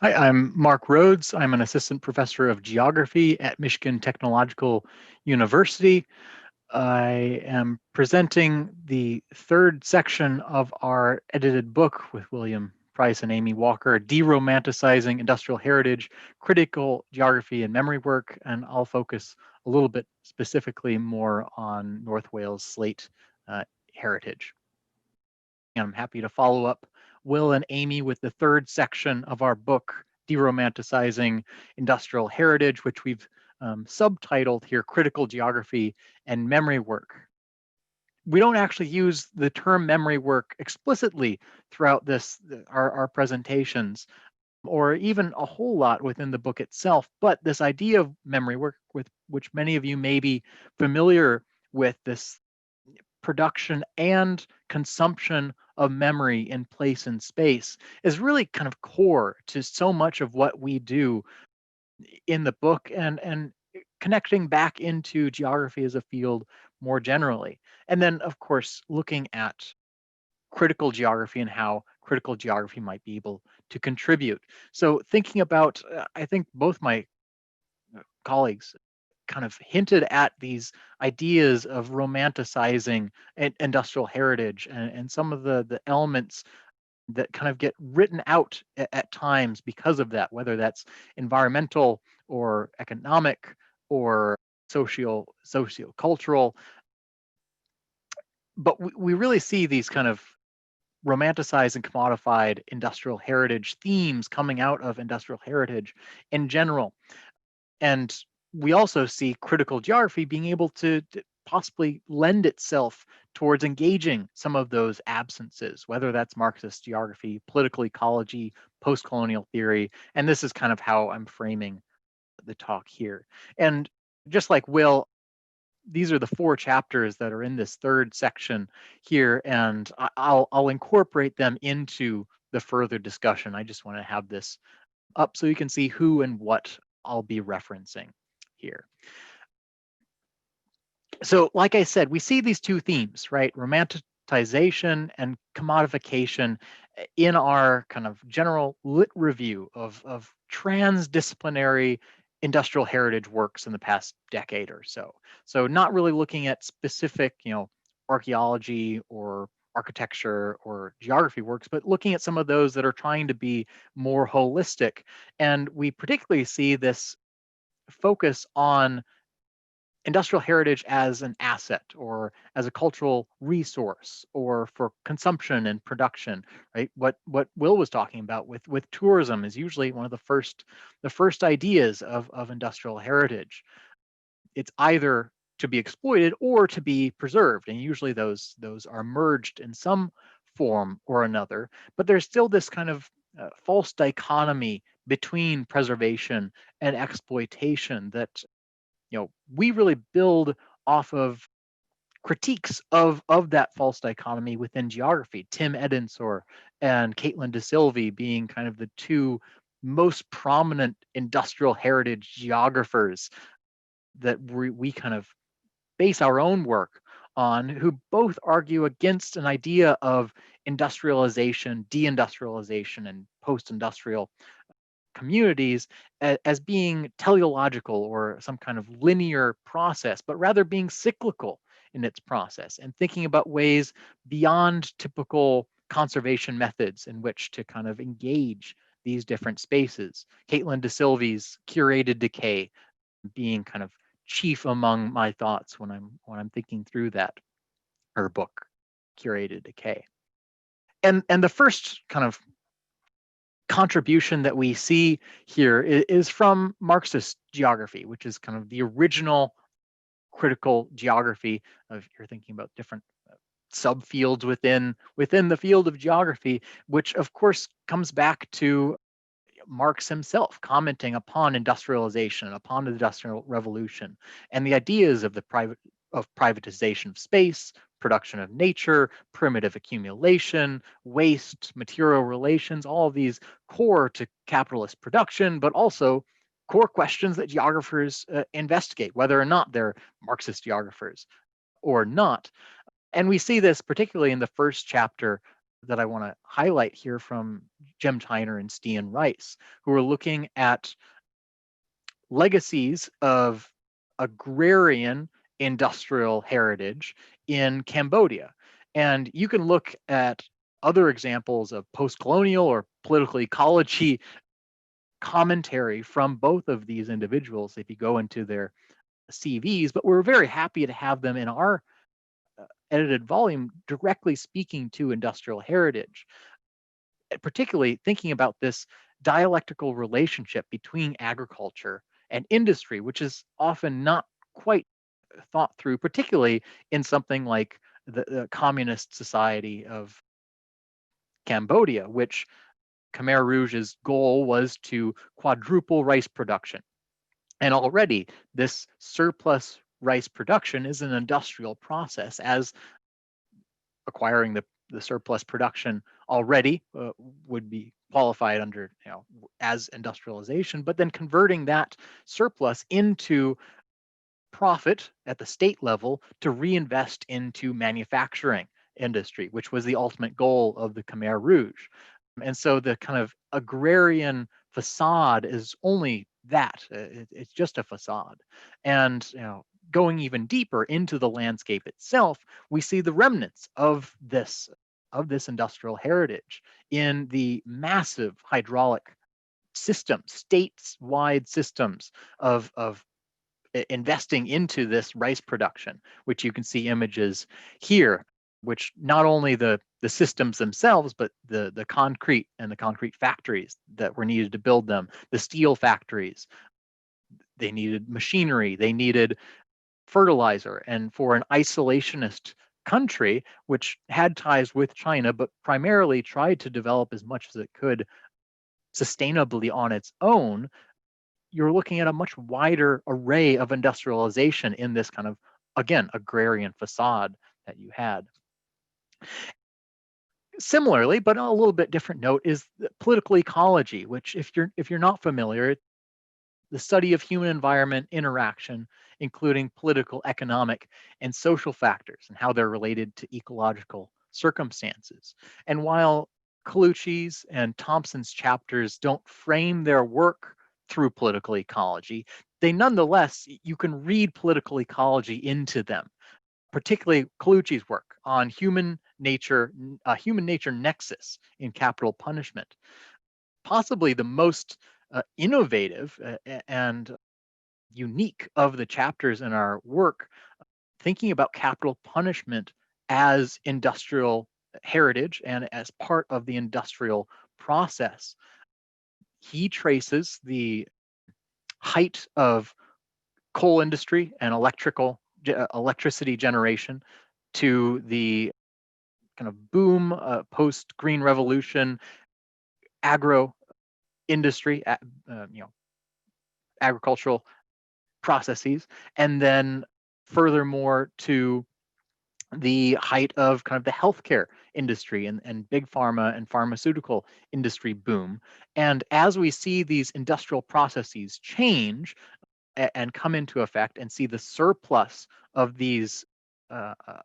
Hi, I'm Mark Rhodes. I'm an assistant professor of geography at Michigan Technological University. I am presenting the third section of our edited book with William Price and Amy Walker, Deromanticizing Industrial Heritage, Critical Geography and Memory Work, and I'll focus a little bit specifically more on North Wales slate heritage. And I'm happy to follow up Will and Amy with the third section of our book, Deromanticizing Industrial Heritage, which we've subtitled here, Critical Geography and Memory Work. We don't actually use the term memory work explicitly throughout our presentations, or even a whole lot within the book itself, but this idea of memory work, with which many of you may be familiar with, this production and consumption of memory in place and space, is really kind of core to so much of what we do in the book, and connecting back into geography as a field more generally. And then, of course, looking at critical geography and how critical geography might be able to contribute. So thinking about, I think both my colleagues kind of hinted at these ideas of romanticizing industrial heritage, and some of the elements that kind of get written out at times because of that, whether that's environmental or economic or sociocultural. But we really see these kind of romanticized and commodified industrial heritage themes coming out of industrial heritage in general. And we also see critical geography being able to possibly lend itself towards engaging some of those absences, whether that's Marxist geography, political ecology, post-colonial theory. And this is kind of how I'm framing the talk here. And just like Will, these are the 4 chapters that are in this third section here, and I'll incorporate them into the further discussion. I just want to have this up so you can see who and what I'll be referencing here. So like I said, we see these 2 themes, right? Romanticization and commodification in our kind of general lit review of transdisciplinary industrial heritage works in the past decade or so. So not really looking at specific, archaeology or architecture or geography works, but looking at some of those that are trying to be more holistic. And we particularly see this focus on industrial heritage as an asset or as a cultural resource or for consumption and production, right? What Will was talking about with tourism is usually one of the first ideas of industrial heritage. It's either to be exploited or to be preserved, and usually those are merged in some form or another. But there's still this kind of false dichotomy between preservation and exploitation that we really build off of critiques of that false dichotomy within geography. Tim Edensor and Caitlin De Silva being kind of the 2 most prominent industrial heritage geographers that we kind of base our own work on, who both argue against an idea of industrialization, deindustrialization, and post-industrial communities as being teleological or some kind of linear process, but rather being cyclical in its process, and thinking about ways beyond typical conservation methods in which to kind of engage these different spaces. Caitlin De Silva's curated decay being kind of chief among my thoughts when I'm thinking through that, her book, Curated Decay. And the first kind of contribution that we see here is from Marxist geography, which is kind of the original critical geography. If you're thinking about different subfields within the field of geography, which of course comes back to Marx himself commenting upon industrialization, upon the Industrial Revolution, and the ideas of privatization of space, production of nature, primitive accumulation, waste, material relations, all of these core to capitalist production, but also core questions that geographers investigate, whether or not they're Marxist geographers or not. And we see this particularly in the first chapter that I want to highlight here from Jim Tyner and Stian Rice, who are looking at legacies of agrarian industrial heritage in Cambodia. And you can look at other examples of post-colonial or political ecology commentary from both of these individuals if you go into their CVs, but we're very happy to have them in our edited volume directly speaking to industrial heritage, particularly thinking about this dialectical relationship between agriculture and industry, which is often not quite thought through, particularly in something like the communist society of Cambodia, which Khmer Rouge's goal was to quadruple rice production. And already this surplus rice production is an industrial process, as acquiring the surplus production already would be qualified under, as industrialization, but then converting that surplus into profit at the state level to reinvest into manufacturing industry, which was the ultimate goal of the Khmer Rouge. And so the kind of agrarian facade is only that. It's just a facade. And going even deeper into the landscape itself, we see the remnants of this industrial heritage in the massive hydraulic systems, statewide systems of investing into this rice production, which you can see images here, which not only the systems themselves, but the concrete and the concrete factories that were needed to build them, the steel factories, they needed machinery, they needed fertilizer. And for an isolationist country, which had ties with China, but primarily tried to develop as much as it could sustainably on its own, you're looking at a much wider array of industrialization in this kind of, again, agrarian facade that you had. Similarly, but on a little bit different note, is political ecology, which if you're not familiar, the study of human environment interaction, including political, economic, and social factors and how they're related to ecological circumstances. And while Colucci's and Thompson's chapters don't frame their work through political ecology, they nonetheless, you can read political ecology into them, particularly Colucci's work on human nature nexus in capital punishment. Possibly the most innovative and unique of the chapters in our work, thinking about capital punishment as industrial heritage and as part of the industrial process. He traces the height of coal industry and electricity generation to the kind of boom post Green Revolution agro industry, agricultural processes, and then furthermore to the height of kind of the healthcare industry and big pharma and pharmaceutical industry boom. And as we see these industrial processes change and come into effect and see the surplus of these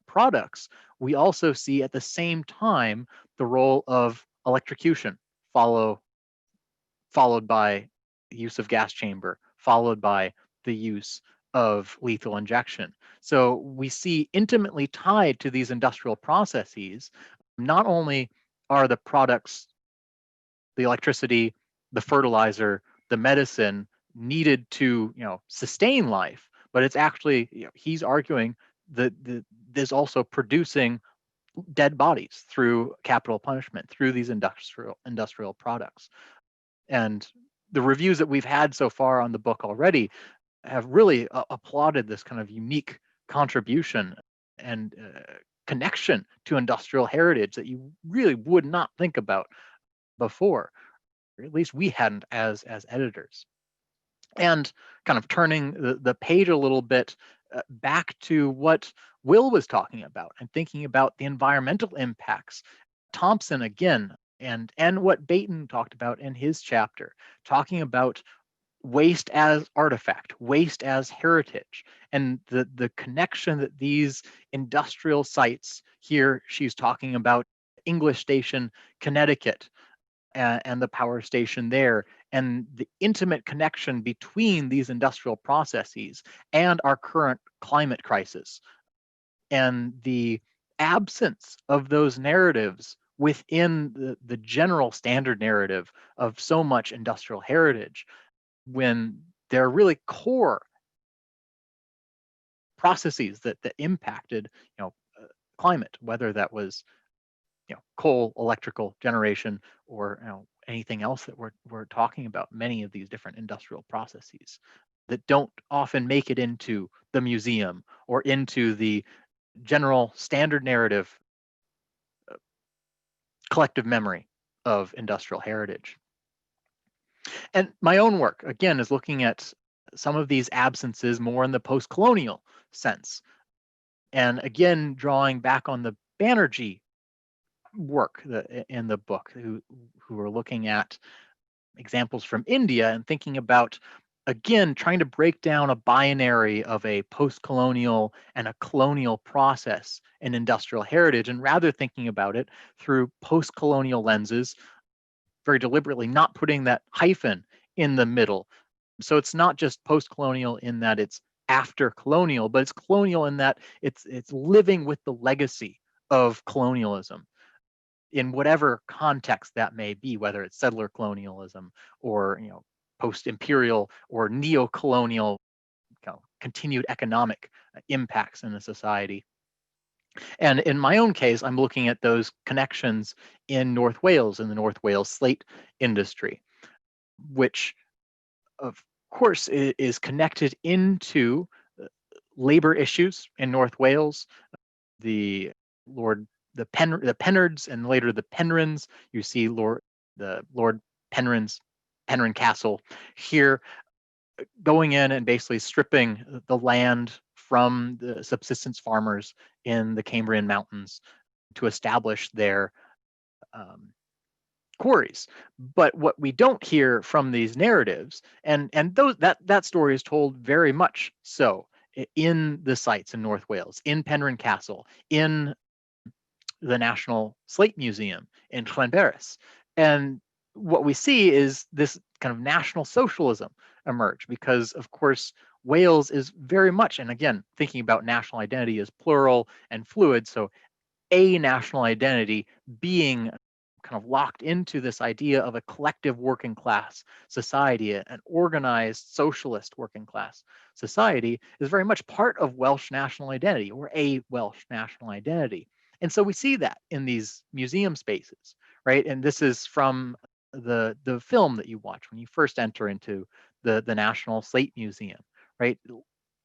products, we also see at the same time the role of electrocution, followed by the use of gas chamber, followed by the use of lethal injection. So we see intimately tied to these industrial processes, not only are the products, the electricity, the fertilizer, the medicine needed to sustain life, but it's actually, he's arguing that there's also producing dead bodies through capital punishment, through these industrial products. And the reviews that we've had so far on the book already have really applauded this kind of unique contribution and connection to industrial heritage that you really would not think about before, or at least we hadn't as editors. And kind of turning the page a little bit back to what Will was talking about and thinking about the environmental impacts. Thompson, again, and what Baton talked about in his chapter, talking about waste as artifact, waste as heritage, and the connection that these industrial sites, here she's talking about English Station, Connecticut, and the power station there, and the intimate connection between these industrial processes and our current climate crisis, and the absence of those narratives within the general standard narrative of so much industrial heritage, when they're really core processes that impacted, climate, whether that was, coal, electrical generation, or anything else that we're talking about. Many of these different industrial processes that don't often make it into the museum or into the general standard narrative collective memory of industrial heritage. And my own work, again, is looking at some of these absences more in the post-colonial sense. And again, drawing back on the Banerjee work in the book, who are looking at examples from India and thinking about, again, trying to break down a binary of a post-colonial and a colonial process in industrial heritage, and rather thinking about it through post-colonial lenses, very deliberately not putting that hyphen in the middle. So it's not just post-colonial in that it's after colonial, but it's colonial in that it's living with the legacy of colonialism in whatever context that may be, whether it's settler colonialism or post-imperial or neo-colonial continued economic impacts in a society. And in my own case, I'm looking at those connections in North Wales, in the North Wales slate industry, which of course is connected into labor issues in North Wales. The Pennards and later the Penryns. You see Lord Penryn's Penryn Castle here, going in and basically stripping the land from the subsistence farmers in the Cambrian Mountains to establish their quarries. But what we don't hear from these narratives, and that story is told very much so in the sites in North Wales, in Penryn Castle, in the National Slate Museum in Llanberis. And what we see is this kind of national socialism emerge, because of course Wales is very much, and again, thinking about national identity as plural and fluid, so a national identity being kind of locked into this idea of a collective working class society, an organized socialist working class society, is very much part of Welsh national identity, or a Welsh national identity. And so we see that in these museum spaces, right? And this is from the film that you watch when you first enter into the National Slate Museum, right?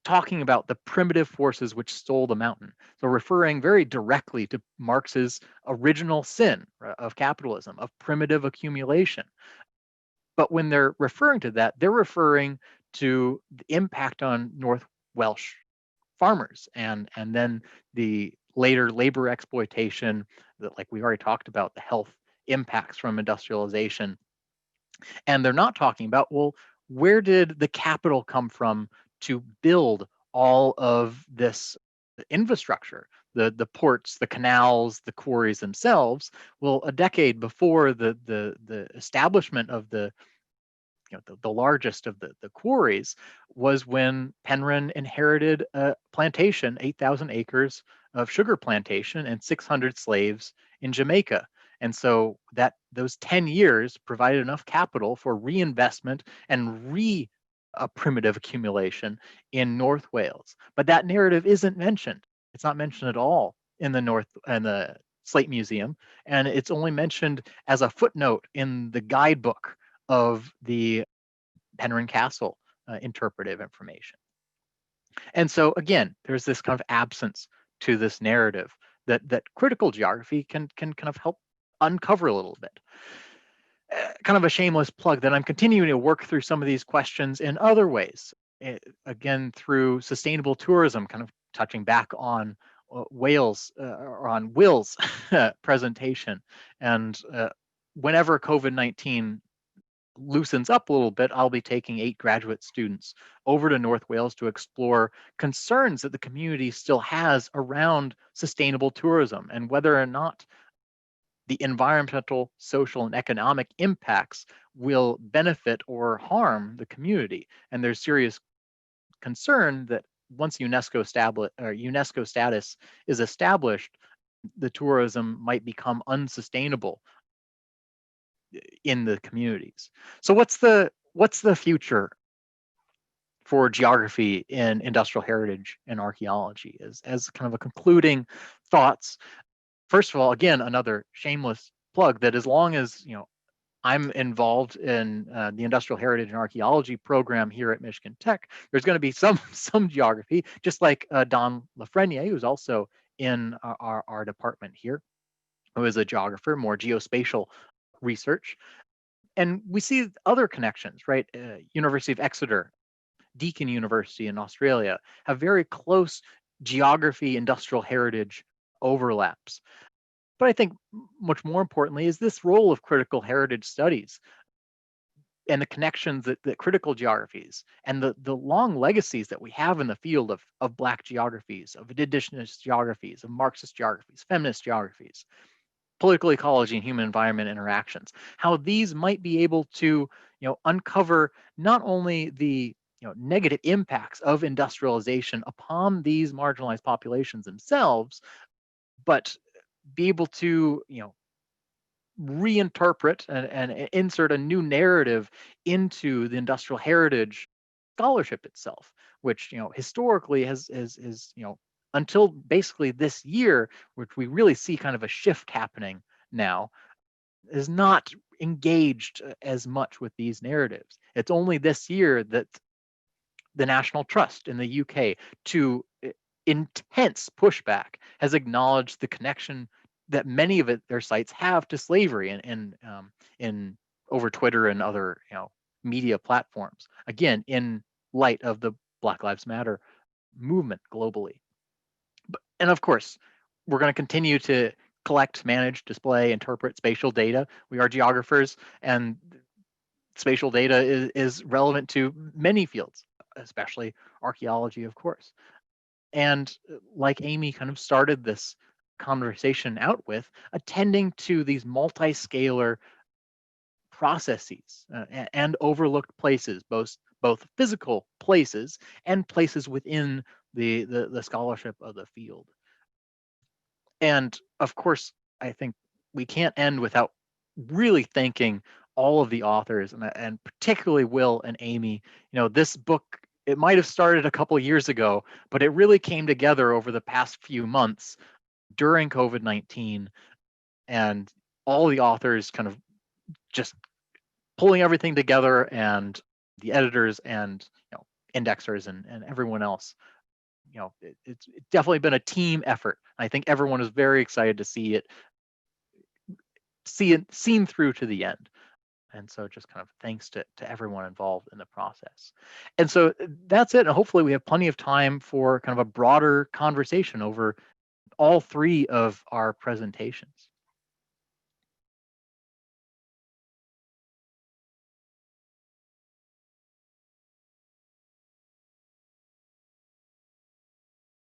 Talking about the primitive forces which stole the mountain. So referring very directly to Marx's original sin of capitalism, of primitive accumulation. But when they're referring to that, they're referring to the impact on North Welsh farmers, and then the later labor exploitation that, like we already talked about, the health impacts from industrialization. And they're not talking about, well, where did the capital come from to build all of this infrastructure, the ports, the canals, the quarries themselves? Well, a decade before the establishment of the largest of the quarries was when Penryn inherited a plantation, 8,000 acres of sugar plantation and 600 slaves in Jamaica. And so those 10 years provided enough capital for reinvestment and primitive accumulation in North Wales. But that narrative isn't mentioned. It's not mentioned at all in the Slate Museum, and it's only mentioned as a footnote in the guidebook of the Penryn Castle interpretive information. And so again, there's this kind of absence to this narrative that critical geography can kind of help uncover a little bit. Kind of a shameless plug that I'm continuing to work through some of these questions in other ways, again, through sustainable tourism, kind of touching back on Wales, or on Will's presentation. And whenever COVID-19 loosens up a little bit, I'll be taking 8 graduate students over to North Wales to explore concerns that the community still has around sustainable tourism, and whether or not the environmental, social, and economic impacts will benefit or harm the community. And there's serious concern that once UNESCO status is established, the tourism might become unsustainable in the communities. So what's the future for geography in industrial heritage and archaeology? As kind of a concluding thoughts, first of all, again, another shameless plug that as long as I'm involved in the industrial heritage and archaeology program here at Michigan Tech, there's going to be some geography, just like Don Lafreniere, who's also in our department here, who is a geographer, more geospatial research. And we see other connections, right? University of Exeter, Deakin University in Australia have very close geography industrial heritage overlaps. But I think much more importantly is this role of critical heritage studies and the connections that critical geographies and the long legacies that we have in the field of Black geographies, of indigenous geographies, of Marxist geographies, feminist geographies, political ecology and human environment interactions, how these might be able to uncover not only the negative impacts of industrialization upon these marginalized populations themselves, but be able to reinterpret and insert a new narrative into the industrial heritage scholarship itself, which historically has until basically this year, which we really see kind of a shift happening now, is not engaged as much with these narratives. It's only this year that the National Trust in the UK, to intense pushback, has acknowledged the connection that many of their sites have to slavery and in over Twitter and other media platforms. Again, in light of the Black Lives Matter movement globally. And of course, we're going to continue to collect, manage, display, interpret spatial data. We are geographers, and spatial data is relevant to many fields, especially archaeology, of course. And like Amy kind of started this conversation out with, attending to these multi-scalar processes and overlooked places, both physical places and places within the scholarship of the field. And of course, I think we can't end without really thanking all of the authors, and particularly Will and Amy. This book, it might have started a couple years ago, but it really came together over the past few months during COVID-19, and all the authors kind of just pulling everything together, and the editors and indexers and everyone else. It's definitely been a team effort. I think everyone is very excited to see it seen through to the end. And so just kind of thanks to everyone involved in the process. And so that's it. And hopefully we have plenty of time for kind of a broader conversation over all three of our presentations.